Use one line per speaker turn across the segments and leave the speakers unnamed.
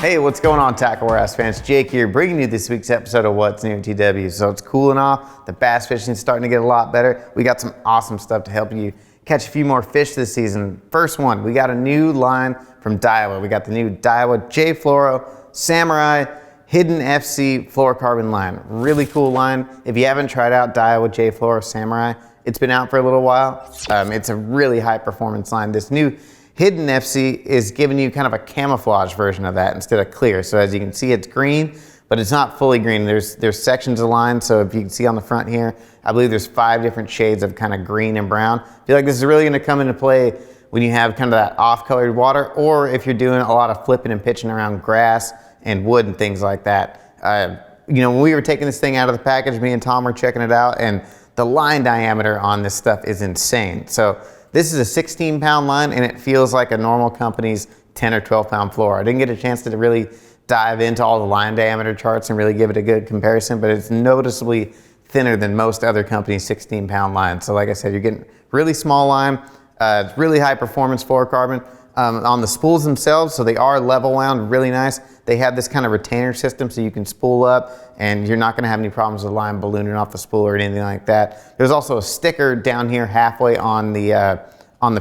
Hey, what's going on, Tackle Warehouse fans? Jake here, bringing you this week's episode of What's New in TW. So it's cooling off, the bass fishing is starting to get a lot better. We got some awesome stuff to help you catch a few more fish this season. First one, we got a new line from Daiwa. We got the new Daiwa J-Fluoro Samurai Hidden FC Fluorocarbon line. Really cool line. If you haven't tried out Daiwa J-Fluoro Samurai, it's been out for a little while. It's a really high performance line. This new Hidden FC is giving you kind of a camouflage version of that instead of clear. So as you can see, it's green, but it's not fully green. There's sections of line. So if you can see on the front here, I believe there's 5 different shades of kind of green and brown. I feel like this is really gonna come into play when you have kind of that off-colored water, or if you're doing a lot of flipping and pitching around grass and wood and things like that. You know, when we were taking this thing out of the package, me and Tom were checking it out, and the line diameter on this stuff is insane. So this is a 16-pound line, and it feels like a normal company's 10 or 12-pound fluoro. I didn't get a chance to really dive into all the line diameter charts and really give it a good comparison, but it's noticeably thinner than most other companies' 16-pound lines. So like I said, you're getting really small line, really high performance fluorocarbon. On the spools themselves, so they are level wound, really nice. They have this kind of retainer system so you can spool up and you're not gonna have any problems with line ballooning off the spool or anything like that. There's also a sticker down here halfway on the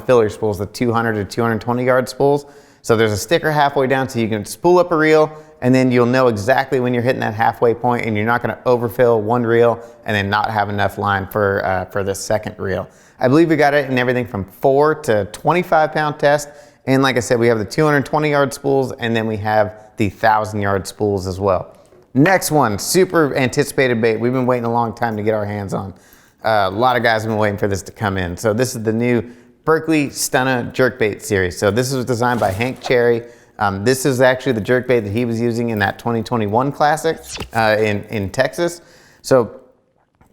filler spools, the 200 to 220 yard spools. So there's a sticker halfway down so you can spool up a reel, and then you'll know exactly when you're hitting that halfway point, and you're not gonna overfill one reel and then not have enough line for the second reel. I believe we got it in everything from 4 to 25 pound test. And like I said, we have the 220 yard spools, and then we have the 1,000 yard spools as well. Next one, super anticipated bait. We've been waiting a long time to get our hands on. A lot of guys have been waiting for this to come in. So this is the new Berkley Stunna Jerkbait series. So this was designed by Hank Cherry. This is actually the jerkbait that he was using in that 2021 Classic in Texas. So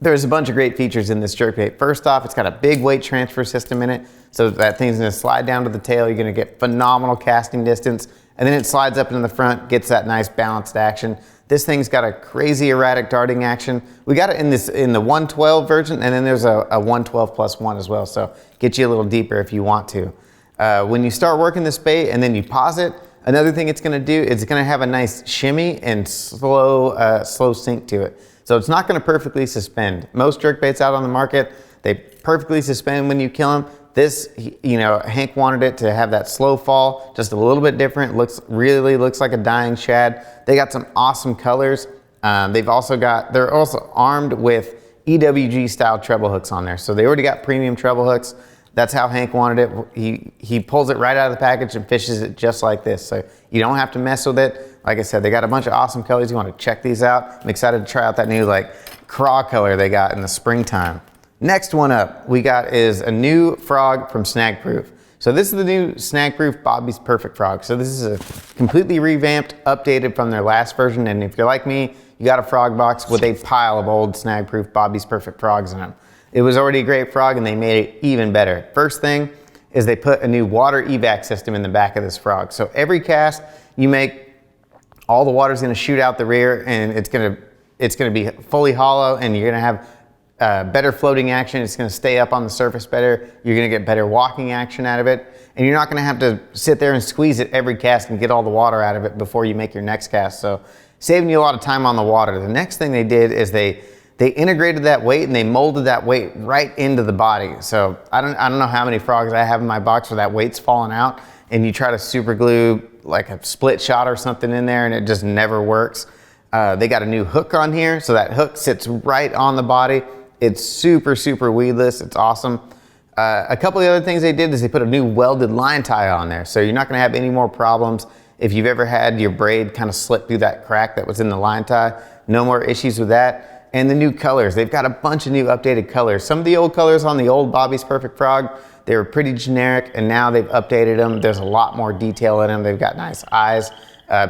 there's a bunch of great features in this jerkbait. First off, it's got a big weight transfer system in it. So that thing's gonna slide down to the tail. You're gonna get phenomenal casting distance. And then it slides up into the front, gets that nice balanced action. This thing's got a crazy erratic darting action. We got it in the 112 version, and then there's a 112 plus 1 as well. So get you a little deeper if you want to. When you start working this bait and then you pause it, another thing it's gonna do is it's gonna have a nice shimmy and slow sink to it. So it's not gonna perfectly suspend. Most jerkbaits out on the market, they perfectly suspend when you kill them. This, you know, Hank wanted it to have that slow fall, just a little bit different. Really looks like a dying shad. They got some awesome colors. They're also armed with EWG style treble hooks on there. So they already got premium treble hooks. That's how Hank wanted it. He pulls it right out of the package and fishes it just like this. So you don't have to mess with it. Like I said, they got a bunch of awesome colors. You want to check these out. I'm excited to try out that new craw color they got in the springtime. Next one up we got is a new frog from Snag Proof. So this is the new Snag Proof Bobby's Perfect Frog. So this is a completely revamped, updated from their last version. And if you're like me, you got a frog box with a pile of old Snag Proof Bobby's Perfect Frogs in them. It was already a great frog, and they made it even better. First thing is they put a new water evac system in the back of this frog. So every cast you make, all the water's gonna shoot out the rear, and it's gonna be fully hollow, and you're gonna have better floating action. It's gonna stay up on the surface better. You're gonna get better walking action out of it, and you're not gonna have to sit there and squeeze it every cast and get all the water out of it before you make your next cast. So saving you a lot of time on the water. The next thing they did is they integrated that weight, and they molded that weight right into the body. So I don't know how many frogs I have in my box where that weight's falling out, and you try to super glue like a split shot or something in there, and it just never works. They got a new hook on here, so that hook sits right on the body. It's super weedless. It's awesome. A couple of the other things they did is they put a new welded line tie on there, so you're not gonna have any more problems if you've ever had your braid kind of slip through that crack that was in the line tie. No more issues with that. And the new colors, they've got a bunch of new updated colors. Some of the old colors on the old Bobby's Perfect Frog, they were pretty generic, and now they've updated them. There's a lot more detail in them. They've got nice eyes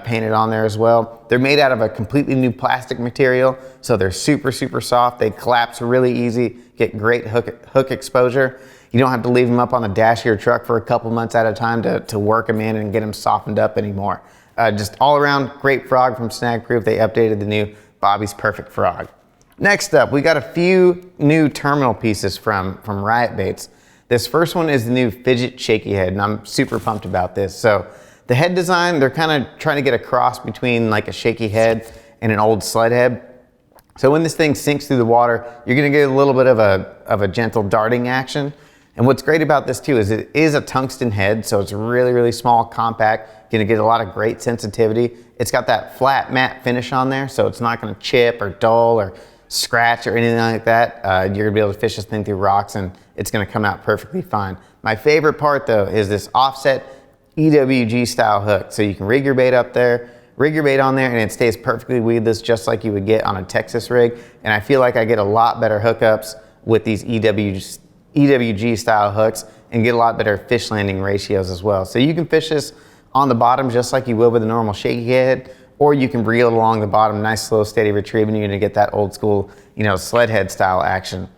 painted on there as well. They're made out of a completely new plastic material, so they're super soft. They collapse really easy, get great hook exposure. You don't have to leave them up on the dash of your truck for a couple months at a time to work them in and get them softened up anymore. Just all around great frog from Snag Proof. They updated the new Bobby's Perfect Frog. Next up, we got a few new terminal pieces from Riot Baits. This first one is the new fidget shaky head, and I'm super pumped about this. So the head design, they're kind of trying to get a cross between like a shaky head and an old sled head. So when this thing sinks through the water, you're gonna get a little bit of a gentle darting action. And what's great about this too is it is a tungsten head, so it's really, really small, compact. You're gonna get a lot of great sensitivity. It's got that flat matte finish on there, so it's not gonna chip or dull or scratch or anything like that. You're gonna be able to fish this thing through rocks and it's gonna come out perfectly fine. My favorite part though is this offset EWG style hook. So you can rig your bait up there, rig your bait on there, and it stays perfectly weedless just like you would get on a Texas rig. And I feel like I get a lot better hookups with these EWG style hooks and get a lot better fish landing ratios as well. So you can fish this on the bottom just like you would with a normal shaky head, or you can reel it along the bottom, nice slow steady retrieve, and you're gonna get that old school, you know, sled head style action.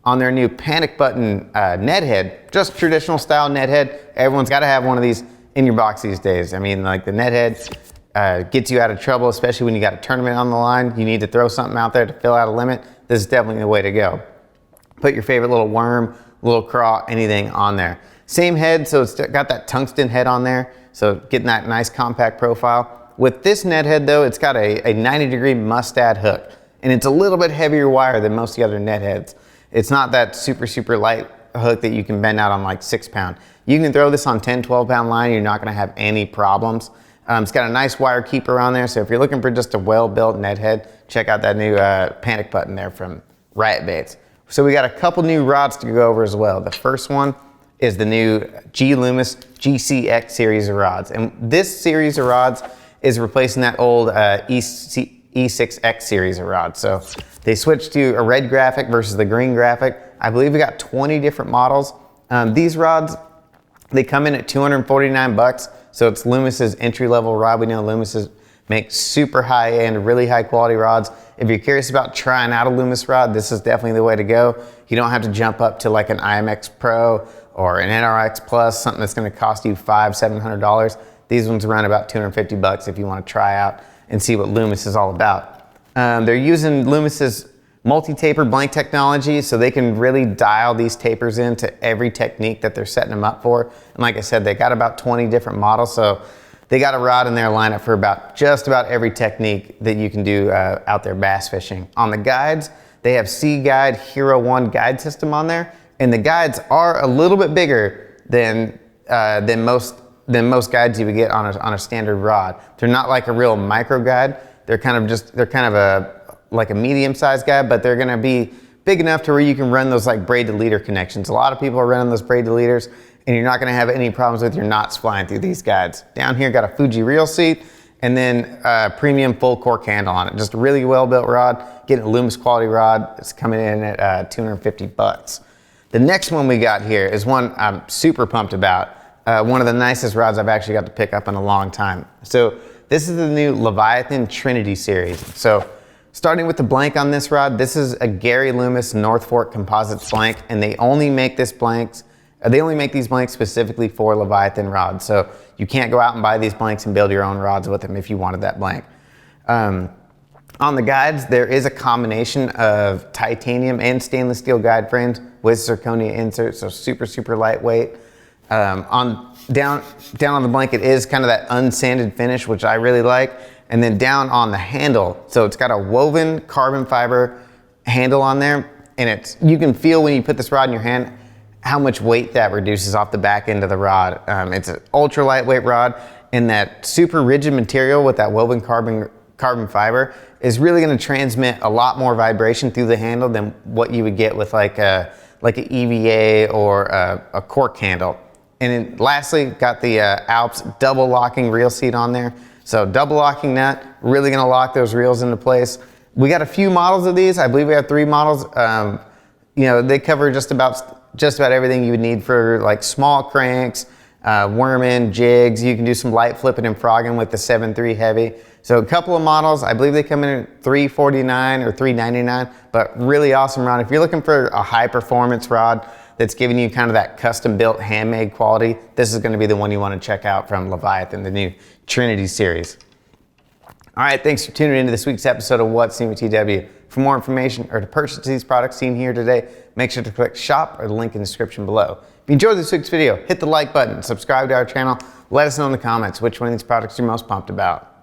On their new panic button net head, just traditional style net head, everyone's gotta have one of these in your box these days. I mean, like the net head gets you out of trouble, especially when you got a tournament on the line. You need to throw something out there to fill out a limit. This is definitely the way to go. Put your favorite little worm, little craw, anything on there. Same head, so it's got that tungsten head on there, so getting that nice compact profile. With this net head though, it's got a 90-degree mustad hook, and it's a little bit heavier wire than most of the other net heads. It's not that super, super light hook that you can bend out on like 6 pound. You can throw this on 10, 12 pound line, you're not gonna have any problems. It's got a nice wire keeper on there, so if you're looking for just a well-built net head, check out that new panic button there from Riot Baits. So we got a couple new rods to go over as well. The first one is the new Loomis GCX series of rods. And this series of rods is replacing that old E6X series of rods. So they switched to a red graphic versus the green graphic. I believe we got 20 different models. These rods, they come in at 249 bucks. So it's Loomis's entry-level rod. We know Loomis makes super high-end, really high-quality rods. If you're curious about trying out a Loomis rod, this is definitely the way to go. You don't have to jump up to like an IMX Pro or an NRX Plus, something that's gonna cost you $500, $700. These ones run about 250 bucks if you wanna try out and see what Loomis is all about. They're using Loomis's multi-taper blank technology, so they can really dial these tapers into every technique that they're setting them up for. And like I said, they got about 20 different models, so they got a rod in their lineup for just about every technique that you can do out there bass fishing. On the guides, they have Sea Guide Hero 1 guide system on there, and the guides are a little bit bigger than most guides you would get on a standard rod. They're not like a real micro guide. They're kind of like a medium-sized guide, but they're gonna be big enough to where you can run those like braid to leader connections. A lot of people are running those braid to leaders, and you're not gonna have any problems with your knots flying through these guides. Down here, got a Fuji reel seat, and then a premium full cork handle on it. Just a really well-built rod, getting a Loomis quality rod. It's coming in at 250 bucks. The next one we got here is one I'm super pumped about. One of the nicest rods I've actually got to pick up in a long time. So this is the new Leviathan Trinity series. So starting with the blank on this rod, this is a Gary Loomis North Fork Composites blank, and they only make these blanks specifically for Leviathan rods. So you can't go out and buy these blanks and build your own rods with them if you wanted that blank. On the guides, there is a combination of titanium and stainless steel guide frames with zirconia inserts, so super, super lightweight. Down on the blanket is kind of that unsanded finish, which I really like. And then down on the handle, so it's got a woven carbon fiber handle on there, and you can feel when you put this rod in your hand how much weight that reduces off the back end of the rod. It's an ultra lightweight rod, and that super rigid material with that woven carbon fiber is really going to transmit a lot more vibration through the handle than what you would get with like an EVA or a cork handle. And then lastly, got the Alps double locking reel seat on there. So double locking that, really gonna lock those reels into place. We got a few models of these. I believe we have 3 models. You know, they cover just about everything you would need for like small cranks, worming, jigs. You can do some light flipping and frogging with the 7.3 heavy. So a couple of models. I believe they come in at $349 or $399, but really awesome rod. If you're looking for a high performance rod that's giving you kind of that custom built handmade quality, this is gonna be the one you wanna check out from Leviathan, the new Trinity series. All right, thanks for tuning into this week's episode of What's New with TW. For more information or to purchase these products seen here today, make sure to click shop or the link in the description below. If you enjoyed this week's video, hit the like button, subscribe to our channel. Let us know in the comments which one of these products you're most pumped about.